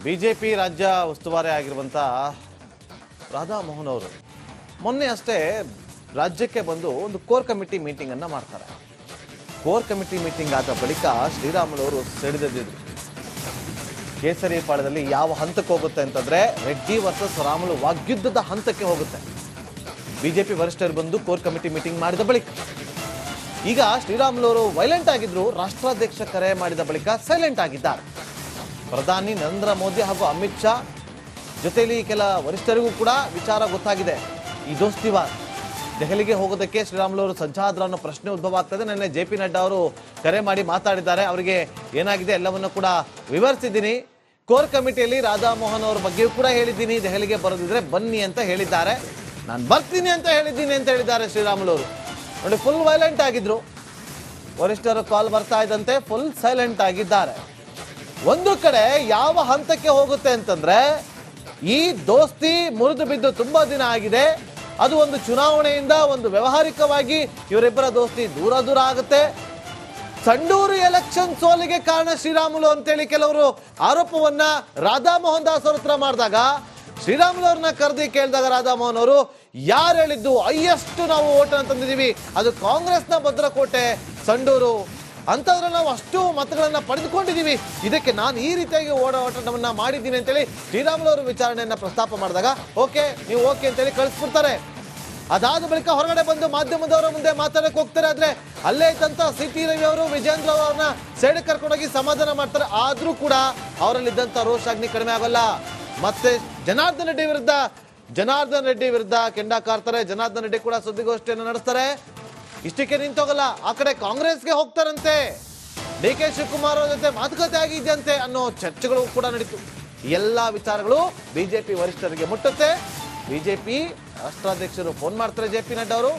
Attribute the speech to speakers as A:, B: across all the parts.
A: BJP ರಾಜ್ಯ ಉಸ್ತುವಾರಿ ಆಗಿರುವಂಥ ರಾಧಾ ಮೋಹನ್ ಅವರು ಮೊನ್ನೆ ಅಷ್ಟೇ ರಾಜ್ಯಕ್ಕೆ ಬಂದು ಒಂದು ಕೋರ್ ಕಮಿಟಿ ಮೀಟಿಂಗನ್ನು ಮಾಡ್ತಾರೆ. ಕೋರ್ ಕಮಿಟಿ ಮೀಟಿಂಗ್ ಆದ ಬಳಿಕ ಶ್ರೀರಾಮುಲು ಅವರು ಸಿಡಿದೆದ್ದಿದ್ರು. ಕೇಸರಿ ಪಾಳ್ಯದಲ್ಲಿ ಯಾವ ಹಂತಕ್ಕೆ ಹೋಗುತ್ತೆ ಅಂತಂದ್ರೆ ರೆಡ್ಡಿ ವರ್ಸಸ್ ರಾಮುಲು ವಾಗ್ಯುದ್ಧದ ಹಂತಕ್ಕೆ ಹೋಗುತ್ತೆ. ಬಿಜೆಪಿ ವರಿಷ್ಠರು ಬಂದು ಕೋರ್ ಕಮಿಟಿ ಮೀಟಿಂಗ್ ಮಾಡಿದ ಬಳಿಕ ಈಗ ಶ್ರೀರಾಮುಲು ಅವರು ವೈಲೆಂಟ್ ಆಗಿದ್ರು. ರಾಷ್ಟ್ರಾಧ್ಯಕ್ಷ ಕರೆ ಮಾಡಿದ ಬಳಿಕ ಸೈಲೆಂಟ್ ಆಗಿದ್ದಾರೆ. ಪ್ರಧಾನಿ ನರೇಂದ್ರ ಮೋದಿ ಹಾಗೂ ಅಮಿತ್ ಶಾ ಜೊತೆಯಲ್ಲಿ ಕೆಲ ವರಿಷ್ಠರಿಗೂ ಕೂಡ ವಿಚಾರ ಗೊತ್ತಾಗಿದೆ. ಈ ದೋಸ್ತಿವಾರ್ ದೆಹಲಿಗೆ ಹೋಗೋದಕ್ಕೆ ಶ್ರೀರಾಮುಲು ಅವರು ಸಜ್ಜಾದ್ರ ಅನ್ನೋ ಪ್ರಶ್ನೆ ಉದ್ಭವ ಆಗ್ತದೆ. ನಿನ್ನೆ JP ನಡ್ಡಾ ಅವರು ಕರೆ ಮಾಡಿ ಮಾತಾಡಿದ್ದಾರೆ. ಅವರಿಗೆ ಏನಾಗಿದೆ ಎಲ್ಲವನ್ನು ಕೂಡ ವಿವರಿಸಿದ್ದೀನಿ. ಕೋರ್ ಕಮಿಟಿಯಲ್ಲಿ ರಾಧಾ ಮೋಹನ್ ಅವರ ಬಗ್ಗೆಯೂ ಕೂಡ ಹೇಳಿದ್ದೀನಿ. ದೆಹಲಿಗೆ ಬರೋದಿದ್ರೆ ಬನ್ನಿ ಅಂತ ಹೇಳಿದ್ದಾರೆ. ನಾನು ಬರ್ತೀನಿ ಅಂತ ಹೇಳಿದ್ದೀನಿ ಅಂತ ಹೇಳಿದ್ದಾರೆ ಶ್ರೀರಾಮುಲು ಅವರು. ನೋಡಿ, ಫುಲ್ ವೈಲೆಂಟ್ ಆಗಿದ್ರು. ವರಿಷ್ಠರ ಕಾಲ್ ಬರ್ತಾ ಇದ್ದಂತೆ ಫುಲ್ ಸೈಲೆಂಟ್ ಆಗಿದ್ದಾರೆ. ಒಂದು ಕಡೆ ಯಾವ ಹಂತಕ್ಕೆ ಹೋಗುತ್ತೆ ಅಂತಂದ್ರೆ, ಈ ದೋಸ್ತಿ ಮುರಿದು ಬಿದ್ದು ತುಂಬಾ ದಿನ ಆಗಿದೆ. ಅದು ಒಂದು ಚುನಾವಣೆಯಿಂದ ಒಂದು ವ್ಯವಹಾರಿಕವಾಗಿ ಇವರಿಬ್ಬರ ದೋಸ್ತಿ ದೂರ ದೂರ ಆಗುತ್ತೆ. ಸಂಡೂರು ಎಲೆಕ್ಷನ್ ಸೋಲಿಗೆ ಕಾರಣ ಶ್ರೀರಾಮುಲು ಅಂತೇಳಿ ಕೆಲವರು ಆರೋಪವನ್ನ ರಾಧಾ ಮೋಹನ್ ದಾಸ್ ಅವ್ರ ಹತ್ರ ಮಾಡಿದಾಗ, ಶ್ರೀರಾಮುಲು ಅವ್ರನ್ನ ಕರೆದಿ ಕೇಳಿದಾಗ ರಾಧಾ ಮೋಹನ್ ಅವರು ಯಾರು ಹೇಳಿದ್ದು ಹೈಯೆಸ್ಟ್ ನಾವು ಓಟನ್ನು ತಂದಿದ್ದೀವಿ, ಅದು ಕಾಂಗ್ರೆಸ್ನ ಭದ್ರಕೋಟೆ ಸಂಡೂರು ಅಂತಂದ್ರೆ ನಾವು ಅಷ್ಟು ಮತಗಳನ್ನ ಪಡೆದುಕೊಂಡಿದ್ದೀವಿ, ಇದಕ್ಕೆ ನಾನು ಈ ರೀತಿಯಾಗಿ ಓಡಾಟವನ್ನ ಮಾಡಿದ್ದೀನಿ ಅಂತೇಳಿ ಶ್ರೀರಾಮುಲು ಅವರು ವಿಚಾರಣೆಯನ್ನ ಪ್ರಸ್ತಾಪ ಮಾಡಿದಾಗ ಓಕೆ ನೀವು ಓಕೆ ಅಂತೇಳಿ ಕಳಿಸ್ಬಿಡ್ತಾರೆ. ಅದಾದ ಬಳಿಕ ಹೊರಗಡೆ ಬಂದು ಮಾಧ್ಯಮದವರ ಮುಂದೆ ಮಾತಾಡಕ್ಕೆ ಹೋಗ್ತಾರೆ. ಆದ್ರೆ ಅಲ್ಲೇ ಇದ್ದಂತ CT ರವಿ ಅವರು ವಿಜೇಂದ್ರ ಅವರನ್ನ ಸೈಡ್ ಕರ್ಕೊಂಡೋಗಿ ಸಮಾಧಾನ ಮಾಡ್ತಾರೆ. ಆದ್ರೂ ಕೂಡ ಅವರಲ್ಲಿದ್ದಂತ ರೋಷಾಗ್ನಿ ಕಡಿಮೆ ಆಗೋಲ್ಲ. ಮತ್ತೆ ಜನಾರ್ದನ್ ರೆಡ್ಡಿ ವಿರುದ್ಧ ಕೆಂಡ ಕಾರ್ತಾರೆ. ಜನಾರ್ದನ್ ರೆಡ್ಡಿ ಕೂಡ ಸುದ್ದಿಗೋಷ್ಠಿಯನ್ನು ನಡೆಸ್ತಾರೆ. ಇಷ್ಟಕ್ಕೆ ನಿಂತೋಗಲ್ಲ, ಆ ಕಡೆ ಕಾಂಗ್ರೆಸ್ಗೆ ಹೋಗ್ತಾರಂತೆ. DK ಶಿವಕುಮಾರ್ ಅವರ ಜೊತೆ ಮಾತುಕತೆ ಆಗಿದ್ದಂತೆ ಅನ್ನೋ ಚರ್ಚೆಗಳು ಕೂಡ ನಡೀತು. ಎಲ್ಲಾ ವಿಚಾರಗಳು ಬಿಜೆಪಿ ವರಿಷ್ಠರಿಗೆ ಮುಟ್ಟುತ್ತೆ. ಬಿಜೆಪಿ ರಾಷ್ಟ್ರಾಧ್ಯಕ್ಷರು ಫೋನ್ ಮಾಡ್ತಾರೆ JP ನಡ್ಡಾ ಅವರು.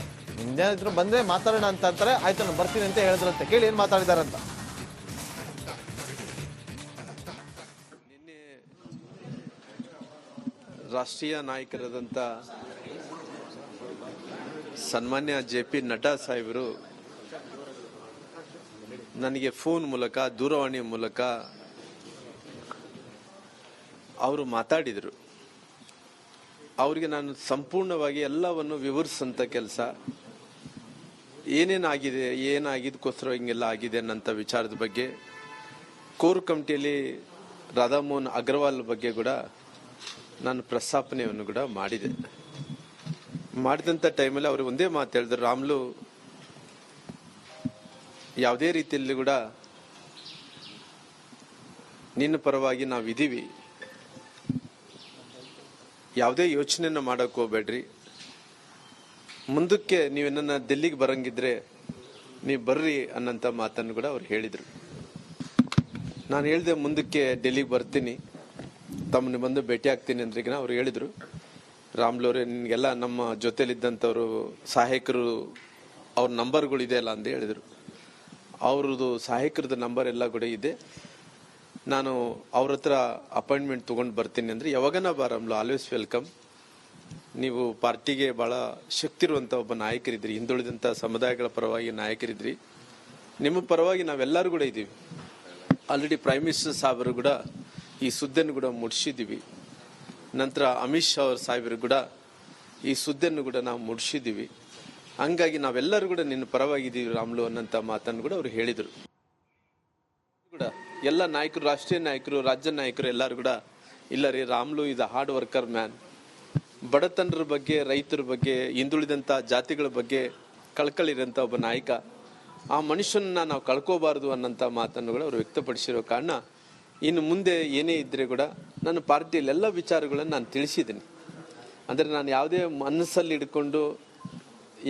A: ಇನ್ನೇನಾದ್ರು ಬಂದ್ರೆ ಮಾತಾಡೋಣ ಅಂತ ಅಂತಾರೆ. ಆಯ್ತು ನಾನು ಬರ್ತೀನಿ ಅಂತ ಹೇಳಿದ್ರಂತೆ. ಕೇಳಿ ಏನ್ ಮಾತಾಡಿದಾರಂತ.
B: ನಿನ್ನೆ ರಾಷ್ಟ್ರೀಯ ನಾಯಕರಾದಂಥ ಸನ್ಮಾನ್ಯ JP ನಡ್ಡಾ ಸಾಹೇಬರು ನನಗೆ ಫೋನ್ ಮೂಲಕ ದೂರವಾಣಿ ಮೂಲಕ ಅವರು ಮಾತಾಡಿದರು. ಅವರಿಗೆ ನಾನು ಸಂಪೂರ್ಣವಾಗಿ ಎಲ್ಲವನ್ನು ವಿವರಿಸಂತ ಕೆಲಸ, ಏನೇನಾಗಿದೆ, ಏನಾಗಿದ್ದಕ್ಕೋಸ್ಕರ ಹಿಂಗೆಲ್ಲ ಆಗಿದೆ ಅನ್ನೋಂಥ ವಿಚಾರದ ಬಗ್ಗೆ, ಕೋರ್ ಕಮಿಟಿಯಲ್ಲಿ ರಾಧಾಮೋಹನ್ ಅಗ್ರವಾಲ್ ಬಗ್ಗೆ ಕೂಡ ನಾನು ಪ್ರಸ್ತಾಪನೆಯನ್ನು ಕೂಡ ಮಾಡಿದಂಥ ಟೈಮಲ್ಲಿ ಅವರು ಒಂದೇ ಮಾತು ಹೇಳಿದ್ರು, ರಾಮುಲು ಯಾವುದೇ ರೀತಿಯಲ್ಲಿ ಕೂಡ ನಿನ್ನ ಪರವಾಗಿ ನಾವಿದ್ದೀವಿ, ಯಾವುದೇ ಯೋಚನೆಯನ್ನು ಮಾಡೋಕೆ ಹೋಗ್ಬೇಡ್ರಿ, ಮುಂದಕ್ಕೆ ನೀವೇನ ಡೆಲ್ಲಿಗೆ ಬರಂಗಿದ್ರೆ ನೀವು ಬರ್ರಿ ಅನ್ನೋಂಥ ಮಾತನ್ನು ಕೂಡ ಅವ್ರು ಹೇಳಿದರು. ನಾನು ಹೇಳಿದೆ ಮುಂದಕ್ಕೆ ಡೆಲ್ಲಿಗೆ ಬರ್ತೀನಿ, ತಮ್ಮನ್ನ ಬಂದು ಭೇಟಿ ಆಗ್ತೀನಿ ಅಂದ್ರಿಗಿನ ಅವ್ರು ಹೇಳಿದರು, ರಾಮುಲು ಅವರೇ ನಿನಗೆಲ್ಲ ನಮ್ಮ ಜೊತೆಲಿದ್ದಂಥವ್ರು ಸಹಾಯಕರು ಅವ್ರ ನಂಬರ್ಗಳಿದೆ ಅಲ್ಲ ಅಂತ ಹೇಳಿದರು. ಅವ್ರದ್ದು ಸಹಾಯಕರದ ನಂಬರ್ ಎಲ್ಲ ಕೂಡ ಇದೆ, ನಾನು ಅವ್ರ ಹತ್ರ ಅಪಾಯಿಂಟ್ಮೆಂಟ್ ತೊಗೊಂಡು ಬರ್ತೀನಿ ಅಂದರೆ ಯಾವಾಗನ ಬಾ ರಾಮುಲು, ಆಲ್ವೇಸ್ ವೆಲ್ಕಮ್. ನೀವು ಪಾರ್ಟಿಗೆ ಭಾಳ ಶಕ್ತಿ ಇರುವಂಥ ಒಬ್ಬ ನಾಯಕರಿದ್ರಿ, ಹಿಂದುಳಿದಂಥ ಸಮುದಾಯಗಳ ಪರವಾಗಿ ನಾಯಕರಿದ್ರಿ, ನಿಮ್ಮ ಪರವಾಗಿ ನಾವೆಲ್ಲರೂ ಕೂಡ ಇದ್ದೀವಿ. ಆಲ್ರೆಡಿ ಪ್ರೈಮ್ ಮಿನಿಸ್ಟರ್ ಸಾಹೇಬರು ಕೂಡ ಈ ಸುದ್ದಿಯನ್ನು ಕೂಡ ಮುಡಿಸಿದ್ದೀವಿ. ನಂತರ ಅಮಿತ್ ಶಾ ಅವ್ರ ಸಾಹೇಬರು ಕೂಡ ಈ ಸುದ್ದಿಯನ್ನು ಕೂಡ ನಾವು ಮುಡಿಸಿದ್ದೀವಿ. ಹಂಗಾಗಿ ನಾವೆಲ್ಲರೂ ಕೂಡ ನಿನ್ನ ಪರವಾಗಿದ್ದೀವಿ ರಾಮುಲು ಅನ್ನೋಂಥ ಮಾತನ್ನು ಕೂಡ ಅವರು ಹೇಳಿದರು. ಕೂಡ ಎಲ್ಲ ನಾಯಕರು, ರಾಷ್ಟ್ರೀಯ ನಾಯಕರು, ರಾಜ್ಯ ನಾಯಕರು ಎಲ್ಲರೂ ಕೂಡ ಇಲ್ಲ ರೀ, Ramulu is a hard worker man, ಬಡತನರ ಬಗ್ಗೆ, ರೈತರ ಬಗ್ಗೆ, ಹಿಂದುಳಿದಂಥ ಜಾತಿಗಳ ಬಗ್ಗೆ ಕಳ್ಕಳಿರೋಂಥ ಒಬ್ಬ ನಾಯಕ, ಆ ಮನುಷ್ಯನನ್ನ ನಾವು ಕಳ್ಕೋಬಾರ್ದು ಅನ್ನೋಂಥ ಮಾತನ್ನು ಕೂಡ ಅವರು ವ್ಯಕ್ತಪಡಿಸಿರೋ ಕಾರಣ ಇನ್ನು ಮುಂದೆ ಏನೇ ಇದ್ದರೆ ಕೂಡ ನನ್ನ ಪಾರ್ಟಿಯಲ್ಲಿ ಎಲ್ಲ ವಿಚಾರಗಳನ್ನು ನಾನು ತಿಳಿಸಿದ್ದೀನಿ. ಅಂದರೆ ನಾನು ಯಾವುದೇ ಮನಸ್ಸಲ್ಲಿ ಹಿಡ್ಕೊಂಡು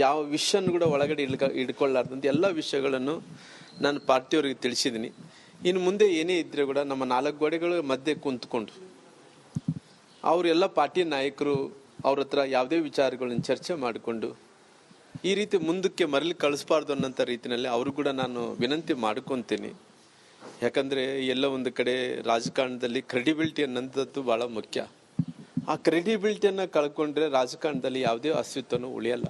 B: ಯಾವ ವಿಷಯನೂ ಕೂಡ ಒಳಗಡೆ ಹಿಡ್ಕೊಳ್ಳಾರ್ದಂಥ ಎಲ್ಲ ವಿಷಯಗಳನ್ನು ನಾನು ಪಾರ್ಟಿಯವರಿಗೆ ತಿಳಿಸಿದ್ದೀನಿ. ಇನ್ನು ಮುಂದೆ ಏನೇ ಇದ್ದರೆ ಕೂಡ ನಮ್ಮ 4 ಗೋಡೆಗಳ ಮಧ್ಯೆ ಕುಂತ್ಕೊಂಡು ಅವರೆಲ್ಲ ಪಾರ್ಟಿ ನಾಯಕರು ಅವ್ರ ಹತ್ರ ಯಾವುದೇ ವಿಚಾರಗಳನ್ನು ಚರ್ಚೆ ಮಾಡಿಕೊಂಡು ಈ ರೀತಿ ಮುಂದಕ್ಕೆ ಮರಳಿ ಕಳಿಸ್ಬಾರ್ದು ಅನ್ನೋಂಥ ರೀತಿಯಲ್ಲಿ ಅವರು ಕೂಡ ನಾನು ವಿನಂತಿ ಮಾಡ್ಕೊತೀನಿ. ಯಾಕಂದರೆ ಎಲ್ಲ ಒಂದು ಕಡೆ ರಾಜಕಾರಣದಲ್ಲಿ ಕ್ರೆಡಿಬಿಲಿಟಿ ಅನ್ನೋಂಥದ್ದು ಭಾಳ ಮುಖ್ಯ. ಆ ಕ್ರೆಡಿಬಿಲಿಟಿಯನ್ನು ಕಳ್ಕೊಂಡ್ರೆ ರಾಜಕಾರಣದಲ್ಲಿ ಯಾವುದೇ ಅಸ್ತಿತ್ವನೂ ಉಳಿಯಲ್ಲ.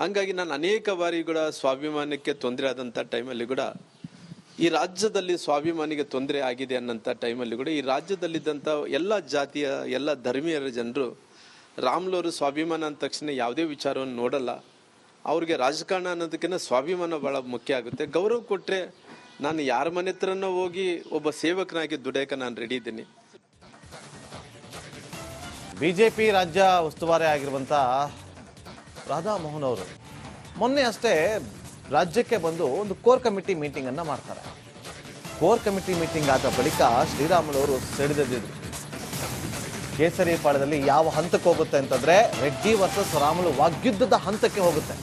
B: ಹಂಗಾಗಿ ನಾನು ಅನೇಕ ಬಾರಿ ಕೂಡ ಸ್ವಾಭಿಮಾನಕ್ಕೆ ತೊಂದರೆ ಆದಂಥ ಟೈಮಲ್ಲಿ ಕೂಡ ಈ ರಾಜ್ಯದಲ್ಲಿ ಸ್ವಾಭಿಮಾನಿಗೆ ತೊಂದರೆ ಆಗಿದೆ ಅನ್ನೋಂಥ ಟೈಮಲ್ಲಿ ಕೂಡ ಈ ರಾಜ್ಯದಲ್ಲಿದ್ದಂಥ ಎಲ್ಲ ಜಾತಿಯ ಎಲ್ಲ ಧರ್ಮೀಯರ ಜನರು ರಾಮ್ಲವರು ಸ್ವಾಭಿಮಾನ ಅಂದ ತಕ್ಷಣ ಯಾವುದೇ ವಿಚಾರವನ್ನು ನೋಡಲ್ಲ. ಅವ್ರಿಗೆ ರಾಜಕಾರಣ ಅನ್ನೋದಕ್ಕಿಂತ ಸ್ವಾಭಿಮಾನ ಭಾಳ ಮುಖ್ಯ ಆಗುತ್ತೆ. ಗೌರವ ಕೊಟ್ಟರೆ ನಾನು ಯಾರ ಮನೆ ಹತ್ರನೋ ಹೋಗಿ ಒಬ್ಬ ಸೇವಕನಾಗಿ ದುಡಿಯೋಕೆ ನಾನು ರೆಡಿ ಇದ್ದೀನಿ.
A: ಬಿಜೆಪಿ ರಾಜ್ಯ ಉಸ್ತುವಾರಿ ಆಗಿರುವಂಥ ರಾಧಾ ಮೋಹನ್ ಅವರು ಮೊನ್ನೆ ಅಷ್ಟೇ ರಾಜ್ಯಕ್ಕೆ ಬಂದು ಒಂದು ಕೋರ್ ಕಮಿಟಿ ಮೀಟಿಂಗ್ ಅನ್ನ ಮಾಡ್ತಾರೆ. ಕೋರ್ ಕಮಿಟಿ ಮೀಟಿಂಗ್ ಆದ ಬಳಿಕ ಶ್ರೀರಾಮುಲು ಅವರು ಸಿಡಿದೆದ್ದಿದ್ರು. ಕೇಸರಿ ಪಾಳ್ಯದಲ್ಲಿ ಯಾವ ಹಂತಕ್ಕೆ ಹೋಗುತ್ತೆ ಅಂತಂದ್ರೆ ರೆಡ್ಡಿ ವರ್ಸಸ್ ರಾಮುಲು ವಾಗ್ಯುದ್ಧದ ಹಂತಕ್ಕೆ ಹೋಗುತ್ತೆ.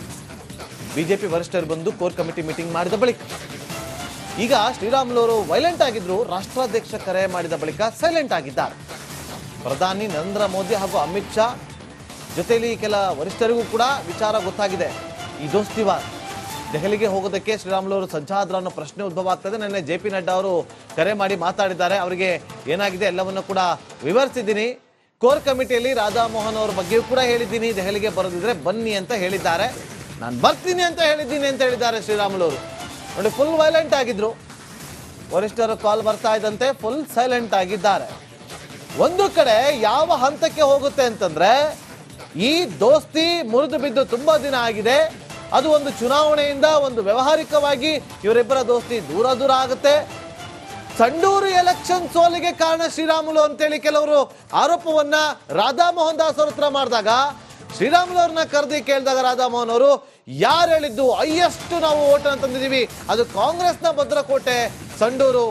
A: ಬಿಜೆಪಿ ವರಿಷ್ಠರು ಬಂದು ಕೋರ್ ಕಮಿಟಿ ಮೀಟಿಂಗ್ ಮಾಡಿದ ಬಳಿಕ ಈಗ ಶ್ರೀರಾಮುಲು ಅವರು ವೈಲೆಂಟ್ ಆಗಿದ್ರು. ರಾಷ್ಟ್ರಾಧ್ಯಕ್ಷ ಕರೆ ಮಾಡಿದ ಬಳಿಕ ಸೈಲೆಂಟ್ ಆಗಿದ್ದಾರೆ. ಪ್ರಧಾನಿ ನರೇಂದ್ರ ಮೋದಿ ಹಾಗೂ ಅಮಿತ್ ಶಾ ಜೊತೆಯಲ್ಲಿ ಕೆಲ ವರಿಷ್ಠರಿಗೂ ಕೂಡ ವಿಚಾರ ಗೊತ್ತಾಗಿದೆ. ಈ ದೋಸ್ತಿವಾರ್ ದೆಹಲಿಗೆ ಹೋಗೋದಕ್ಕೆ ಶ್ರೀರಾಮುಲು ಅವರು ಸಜ್ಜಾದ್ರ ಅನ್ನೋ ಪ್ರಶ್ನೆ ಉದ್ಭವ ಆಗ್ತದೆ. ನಿನ್ನೆ JP ನಡ್ಡಾ ಅವರು ಕರೆ ಮಾಡಿ ಮಾತಾಡಿದ್ದಾರೆ. ಅವರಿಗೆ ಏನಾಗಿದೆ ಎಲ್ಲವನ್ನು ಕೂಡ ವಿವರಿಸಿದ್ದೀನಿ. ಕೋರ್ ಕಮಿಟಿಯಲ್ಲಿ ರಾಧಾ ಮೋಹನ್ ಅವರ ಬಗ್ಗೆಯೂ ಕೂಡ ಹೇಳಿದ್ದೀನಿ. ದೆಹಲಿಗೆ ಬರೋದಿದ್ರೆ ಬನ್ನಿ ಅಂತ ಹೇಳಿದ್ದಾರೆ. ನಾನು ಬರ್ತೀನಿ ಅಂತ ಹೇಳಿದ್ದೀನಿ ಅಂತ ಹೇಳಿದ್ದಾರೆ ಶ್ರೀರಾಮುಲು ಅವರು. ನೋಡಿ, ಫುಲ್ ವೈಲೆಂಟ್ ಆಗಿದ್ರು. ವರಿಷ್ಠರ ಕಾಲ್ ಬರ್ತಾ ಇದ್ದಂತೆ ಫುಲ್ ಸೈಲೆಂಟ್ ಆಗಿದ್ದಾರೆ. ಒಂದು ಕಡೆ ಯಾವ ಹಂತಕ್ಕೆ ಹೋಗುತ್ತೆ ಅಂತಂದ್ರೆ ಈ ದೋಸ್ತಿ ಮುರಿದು ಬಿದ್ದು ತುಂಬಾ ದಿನ ಆಗಿದೆ. ಅದು ಒಂದು ಚುನಾವಣೆಯಿಂದ ಒಂದು ವ್ಯವಹಾರಿಕವಾಗಿ ಇವರಿಬ್ಬರ ದೋಸ್ತಿ ದೂರ ದೂರ ಆಗುತ್ತೆ. ಸಂಡೂರು ಎಲೆಕ್ಷನ್ ಸೋಲಿಗೆ ಕಾರಣ ಶ್ರೀರಾಮುಲು ಅಂತೇಳಿ ಕೆಲವರು ಆರೋಪವನ್ನ ರಾಧಾ ಮೋಹನ್ ದಾಸ್ ಅವ್ರ ಹತ್ರ ಮಾಡಿದಾಗ ಶ್ರೀರಾಮುಲು ಅವ್ರನ್ನ ಕರೆದಿ ಕೇಳಿದಾಗ ರಾಧಾ ಮೋಹನ್ ಅವರು ಯಾರು ಹೇಳಿದ್ದು ಹೈಯೆಸ್ಟ್ ನಾವು ಓಟ್ ತಂದಿದ್ದೀವಿ, ಅದು ಕಾಂಗ್ರೆಸ್ನ ಭದ್ರಕೋಟೆ ಸಂಡೂರು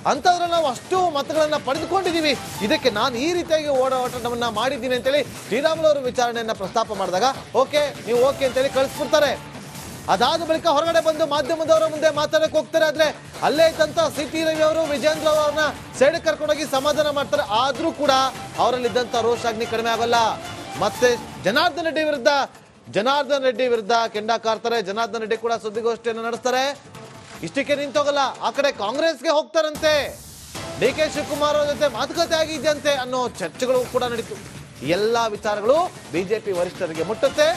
A: ಅಂತಂದ್ರೆ ನಾವು ಅಷ್ಟು ಮತಗಳನ್ನ ಪಡೆದುಕೊಂಡಿದ್ದೀವಿ, ಇದಕ್ಕೆ ನಾನು ಈ ರೀತಿಯಾಗಿ ಓಡಾಟವನ್ನ ಮಾಡಿದ್ದೀನಿ ಅಂತೇಳಿ ಶ್ರೀರಾಮುಲು ಅವರು ವಿಚಾರಣೆಯನ್ನ ಪ್ರಸ್ತಾಪ ಮಾಡಿದಾಗ ಓಕೆ ನೀವು ಓಕೆ ಅಂತೇಳಿ ಕಳಿಸ್ಬಿಡ್ತಾರೆ. ಅದಾದ ಬಳಿಕ ಹೊರಗಡೆ ಬಂದು ಮಾಧ್ಯಮದವರ ಮುಂದೆ ಮಾತಾಡಕ್ಕೆ ಹೋಗ್ತಾರೆ. ಆದ್ರೆ ಅಲ್ಲೇ ಇದ್ದಂತ CT ರವಿ ಅವರು ವಿಜೇಂದ್ರ ಅವರನ್ನ ಸೈಡ್ ಕರ್ಕೊಂಡೋಗಿ ಸಮಾಧಾನ ಮಾಡ್ತಾರೆ. ಆದ್ರೂ ಕೂಡ ಅವರಲ್ಲಿದ್ದಂತ ರೋಷಾಗ್ನಿ ಕಡಿಮೆ ಆಗಲ್ಲ. ಮತ್ತೆ ಜನಾರ್ದನ್ ರೆಡ್ಡಿ ವಿರುದ್ಧ ಕೆಂಡ ಕಾರ್ತಾರೆ. ಜನಾರ್ದನ್ ರೆಡ್ಡಿ ಕೂಡ ಸುದ್ದಿಗೋಷ್ಠಿಯನ್ನು ನಡೆಸ್ತಾರೆ. ಇಷ್ಟಕ್ಕೆ ನಿಂತೋಗಲ್ಲ, ಆ ಕಡೆ ಕಾಂಗ್ರೆಸ್ಗೆ ಹೋಗ್ತಾರಂತೆ. DK ಶಿವಕುಮಾರ್ ಅವರ ಜೊತೆ ಮಾತುಕತೆ ಆಗಿದ್ದಂತೆ ಅನ್ನೋ ಚರ್ಚೆಗಳು ಕೂಡ ನಡೀತು. ಎಲ್ಲಾ ವಿಚಾರಗಳು ಬಿಜೆಪಿ ವರಿಷ್ಠರಿಗೆ ಮುಟ್ಟುತ್ತೆ.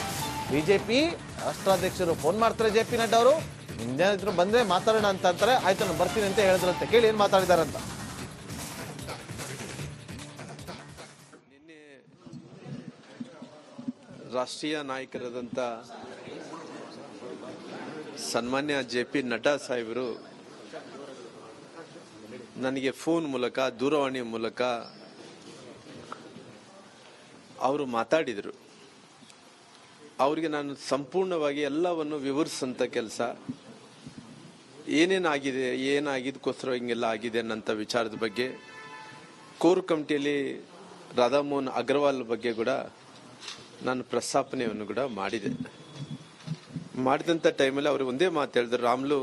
A: ಬಿಜೆಪಿ ರಾಷ್ಟ್ರಾಧ್ಯಕ್ಷರು ಫೋನ್ ಮಾಡ್ತಾರೆ JP ನಡ್ಡಾ ಅವರು. ಹಿಂದೇನಿದ್ರು ಬಂದ್ರೆ ಮಾತಾಡೋಣ ಅಂತ ಅಂತಾರೆ. ಆಯ್ತು ನಾನು ಬರ್ತೀನಿ ಅಂತ ಹೇಳಿದ್ರಂತೆ. ಕೇಳಿ ಏನ್ ಮಾತಾಡಿದಾರಂತ.
B: ನಿನ್ನೆ ರಾಷ್ಟ್ರೀಯ ನಾಯಕರಾದಂಥ ಸನ್ಮಾನ್ಯ JP ನಡ್ಡಾ ಸಾಹೇಬರು ನನಗೆ ಫೋನ್ ಮೂಲಕ ದೂರವಾಣಿ ಮೂಲಕ ಅವರು ಮಾತಾಡಿದರು. ಅವರಿಗೆ ನಾನು ಸಂಪೂರ್ಣವಾಗಿ ಎಲ್ಲವನ್ನು ವಿವರಿಸಂಥ ಕೆಲಸ, ಏನೇನಾಗಿದೆ, ಏನಾಗಿದ್ದಕ್ಕೋಸ್ಕರ ಹಿಂಗೆಲ್ಲ ಆಗಿದೆ ಅನ್ನೋಂಥ ವಿಚಾರದ ಬಗ್ಗೆ, ಕೋರ್ ಕಮಿಟಿಯಲ್ಲಿ ರಾಧಾಮೋಹನ್ ಅಗ್ರವಾಲ್ ಬಗ್ಗೆ ಕೂಡ ನಾನು ಪ್ರಸ್ತಾಪನೆಯನ್ನು ಕೂಡ ಮಾಡಿದಂಥ ಟೈಮಲ್ಲಿ ಅವರು ಒಂದೇ ಮಾತು ಹೇಳಿದ್ರು, ರಾಮ್ಲು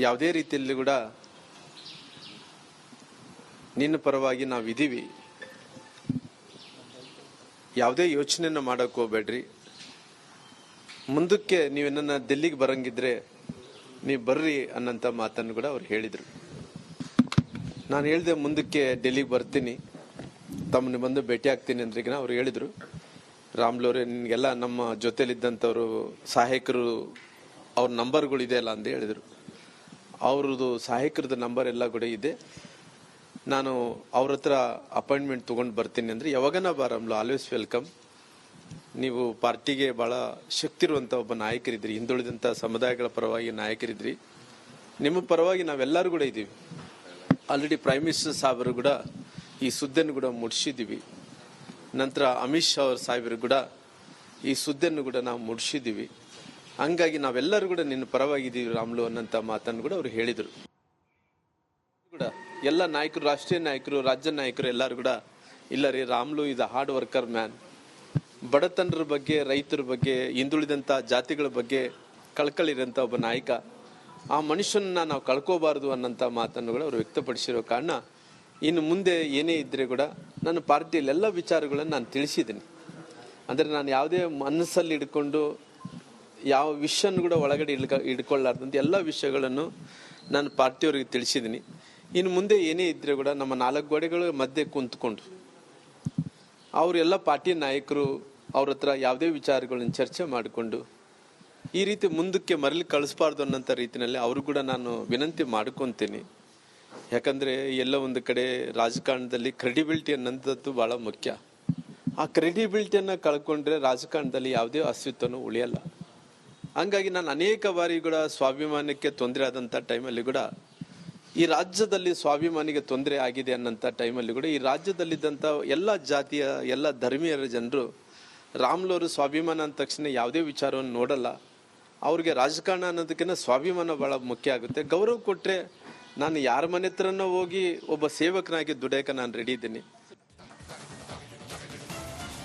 B: ಯಾವುದೇ ರೀತಿಯಲ್ಲಿ ಕೂಡ ನಿನ್ನ ಪರವಾಗಿ ನಾವಿದ್ದೀವಿ, ಯಾವುದೇ ಯೋಚನೆಯನ್ನು ಮಾಡೋಕೆ ಹೋಗ್ಬೇಡ್ರಿ, ಮುಂದಕ್ಕೆ ನೀವೇನ ಡೆಲ್ಲಿಗೆ ಬರಂಗಿದ್ರೆ ನೀವು ಬರ್ರಿ ಅನ್ನೋಂಥ ಮಾತನ್ನು ಕೂಡ ಅವ್ರು ಹೇಳಿದರು. ನಾನು ಹೇಳಿದೆ ಮುಂದಕ್ಕೆ ಡೆಲ್ಲಿಗೆ ಬರ್ತೀನಿ, ತಮ್ಮನ್ನ ಬಂದು ಭೇಟಿ ಆಗ್ತೀನಿ ಅಂದ್ರಿಗಿನ ಅವ್ರು ಹೇಳಿದರು, ರಾಮ್ಲವ್ರೆ ನಿನಗೆಲ್ಲ ನಮ್ಮ ಜೊತೆಲಿದ್ದಂಥವ್ರು ಸಹಾಯಕರು ಅವ್ರ ನಂಬರ್ಗಳಿದೆ ಅಲ್ಲ ಅಂತ ಹೇಳಿದರು. ಅವ್ರದ್ದು ಸಹಾಯಕರದ್ದು ನಂಬರ್ ಎಲ್ಲ ಕೂಡ ಇದೆ, ನಾನು ಅವ್ರ ಹತ್ರ ಅಪಾಯಿಂಟ್ಮೆಂಟ್ ತೊಗೊಂಡು ಬರ್ತೀನಿ ಅಂದರೆ ಯಾವಾಗನ ಬಾ ರಾಮ್ಲು, ಆಲ್ವೇಸ್ ವೆಲ್ಕಮ್. ನೀವು ಪಾರ್ಟಿಗೆ ಭಾಳ ಶಕ್ತಿ ಇರುವಂಥ ಒಬ್ಬ ನಾಯಕರಿದ್ರಿ, ಹಿಂದುಳಿದಂಥ ಸಮುದಾಯಗಳ ಪರವಾಗಿ ನಾಯಕರಿದ್ರಿ, ನಿಮ್ಮ ಪರವಾಗಿ ನಾವೆಲ್ಲರೂ ಕೂಡ ಇದ್ದೀವಿ. ಆಲ್ರೆಡಿ ಪ್ರೈಮ್ ಮಿನಿಸ್ಟರ್ ಸಾಹೇಬರು ಕೂಡ ಈ ಸುದ್ದಿಯನ್ನು ಕೂಡ ಮುಡಿಸಿದ್ದೀವಿ. ನಂತರ ಅಮಿತ್ ಶಾ ಅವ್ರ ಸಾಹೇಬರು ಕೂಡ ಈ ಸುದ್ದಿಯನ್ನು ಕೂಡ ನಾವು ಮುಡಿಸಿದ್ದೀವಿ. ಹಂಗಾಗಿ ನಾವೆಲ್ಲರೂ ಕೂಡ ನಿನ್ನ ಪರವಾಗಿದ್ದೀವಿ ರಾಮ್ಲು ಅನ್ನೋಂಥ ಮಾತನ್ನು ಕೂಡ ಅವ್ರು ಹೇಳಿದರು. ಕೂಡ ಎಲ್ಲ ನಾಯಕರು, ರಾಷ್ಟ್ರೀಯ ನಾಯಕರು, ರಾಜ್ಯ ನಾಯಕರು ಎಲ್ಲರೂ ಕೂಡ ಇಲ್ಲ ರೀ, Ramlu is a hard worker man, ಬಡತನರ ಬಗ್ಗೆ, ರೈತರ ಬಗ್ಗೆ, ಹಿಂದುಳಿದಂಥ ಜಾತಿಗಳ ಬಗ್ಗೆ ಕಳ್ಕಳಿರೋಂಥ ಒಬ್ಬ ನಾಯಕ, ಆ ಮನುಷ್ಯನನ್ನ ನಾವು ಕಳ್ಕೋಬಾರ್ದು ಅನ್ನೋಂಥ ಮಾತನ್ನು ಕೂಡ ಅವರು ವ್ಯಕ್ತಪಡಿಸಿರೋ ಕಾರಣ ಇನ್ನು ಮುಂದೆ ಏನೇ ಇದ್ದರೆ ಕೂಡ ನನ್ನ ಪಾರ್ಟಿಯಲ್ಲಿ ಎಲ್ಲ ವಿಚಾರಗಳನ್ನು ನಾನು ತಿಳಿಸಿದ್ದೀನಿ. ಅಂದರೆ ನಾನು ಯಾವುದೇ ಮನಸ್ಸಲ್ಲಿ ಹಿಡ್ಕೊಂಡು ಯಾವ ವಿಷಯನೂ ಕೂಡ ಒಳಗಡೆ ಹಿಡ್ಕೊಳ್ಳಾರ್ದಂಥ ಎಲ್ಲ ವಿಷಯಗಳನ್ನು ನಾನು ಪಾರ್ಟಿಯವರಿಗೆ ತಿಳಿಸಿದ್ದೀನಿ. ಇನ್ನು ಮುಂದೆ ಏನೇ ಇದ್ದರೆ ಕೂಡ ನಮ್ಮ 4 ಗೋಡೆಗಳ ಮಧ್ಯೆ ಕುಂತ್ಕೊಂಡು ಅವರೆಲ್ಲ ಪಾರ್ಟಿ ನಾಯಕರು ಅವ್ರ ಹತ್ರ ಯಾವುದೇ ವಿಚಾರಗಳನ್ನು ಚರ್ಚೆ ಮಾಡಿಕೊಂಡು ಈ ರೀತಿ ಮುಂದಕ್ಕೆ ಮರಳಿ ಕಳಿಸ್ಬಾರ್ದು ಅನ್ನೋಂಥ ರೀತಿಯಲ್ಲಿ ಅವರು ಕೂಡ ನಾನು ವಿನಂತಿ ಮಾಡ್ಕೊತೀನಿ. ಯಾಕಂದರೆ ಎಲ್ಲ ಒಂದು ಕಡೆ ರಾಜಕಾರಣದಲ್ಲಿ ಕ್ರೆಡಿಬಿಲಿಟಿ ಅನ್ನೋಂಥದ್ದು ಭಾಳ ಮುಖ್ಯ. ಆ ಕ್ರೆಡಿಬಿಲಿಟಿಯನ್ನು ಕಳ್ಕೊಂಡ್ರೆ ರಾಜಕಾರಣದಲ್ಲಿ ಯಾವುದೇ ಅಸ್ತಿತ್ವನೂ ಉಳಿಯಲ್ಲ. ಹಂಗಾಗಿ ನಾನು ಅನೇಕ ಬಾರಿ ಕೂಡ ಸ್ವಾಭಿಮಾನಕ್ಕೆ ತೊಂದರೆ ಆದಂಥ ಟೈಮಲ್ಲಿ ಕೂಡ ಈ ರಾಜ್ಯದಲ್ಲಿ ಸ್ವಾಭಿಮಾನಿಗೆ ತೊಂದರೆ ಆಗಿದೆ ಅನ್ನೋಂಥ ಟೈಮಲ್ಲಿ ಕೂಡ ಈ ರಾಜ್ಯದಲ್ಲಿದ್ದಂಥ ಎಲ್ಲ ಜಾತಿಯ ಎಲ್ಲ ಧರ್ಮೀಯರ ಜನರು ರಾಮ್ಲವರು ಸ್ವಾಭಿಮಾನ ಅಂದ ತಕ್ಷಣ ಯಾವುದೇ ವಿಚಾರವನ್ನು ನೋಡಲ್ಲ. ಅವ್ರಿಗೆ ರಾಜಕಾರಣ ಅನ್ನೋದಕ್ಕಿಂತ ಸ್ವಾಭಿಮಾನ ಭಾಳ ಮುಖ್ಯ ಆಗುತ್ತೆ. ಗೌರವ ಕೊಟ್ಟರೆ ನಾನು ಯಾರ ಮನೆ ಹತ್ರನೋ ಹೋಗಿ ಒಬ್ಬ ಸೇವಕನಾಗಿ ದುಡಿಯೋಕೆ ನಾನು ರೆಡಿ ಇದ್ದೀನಿ.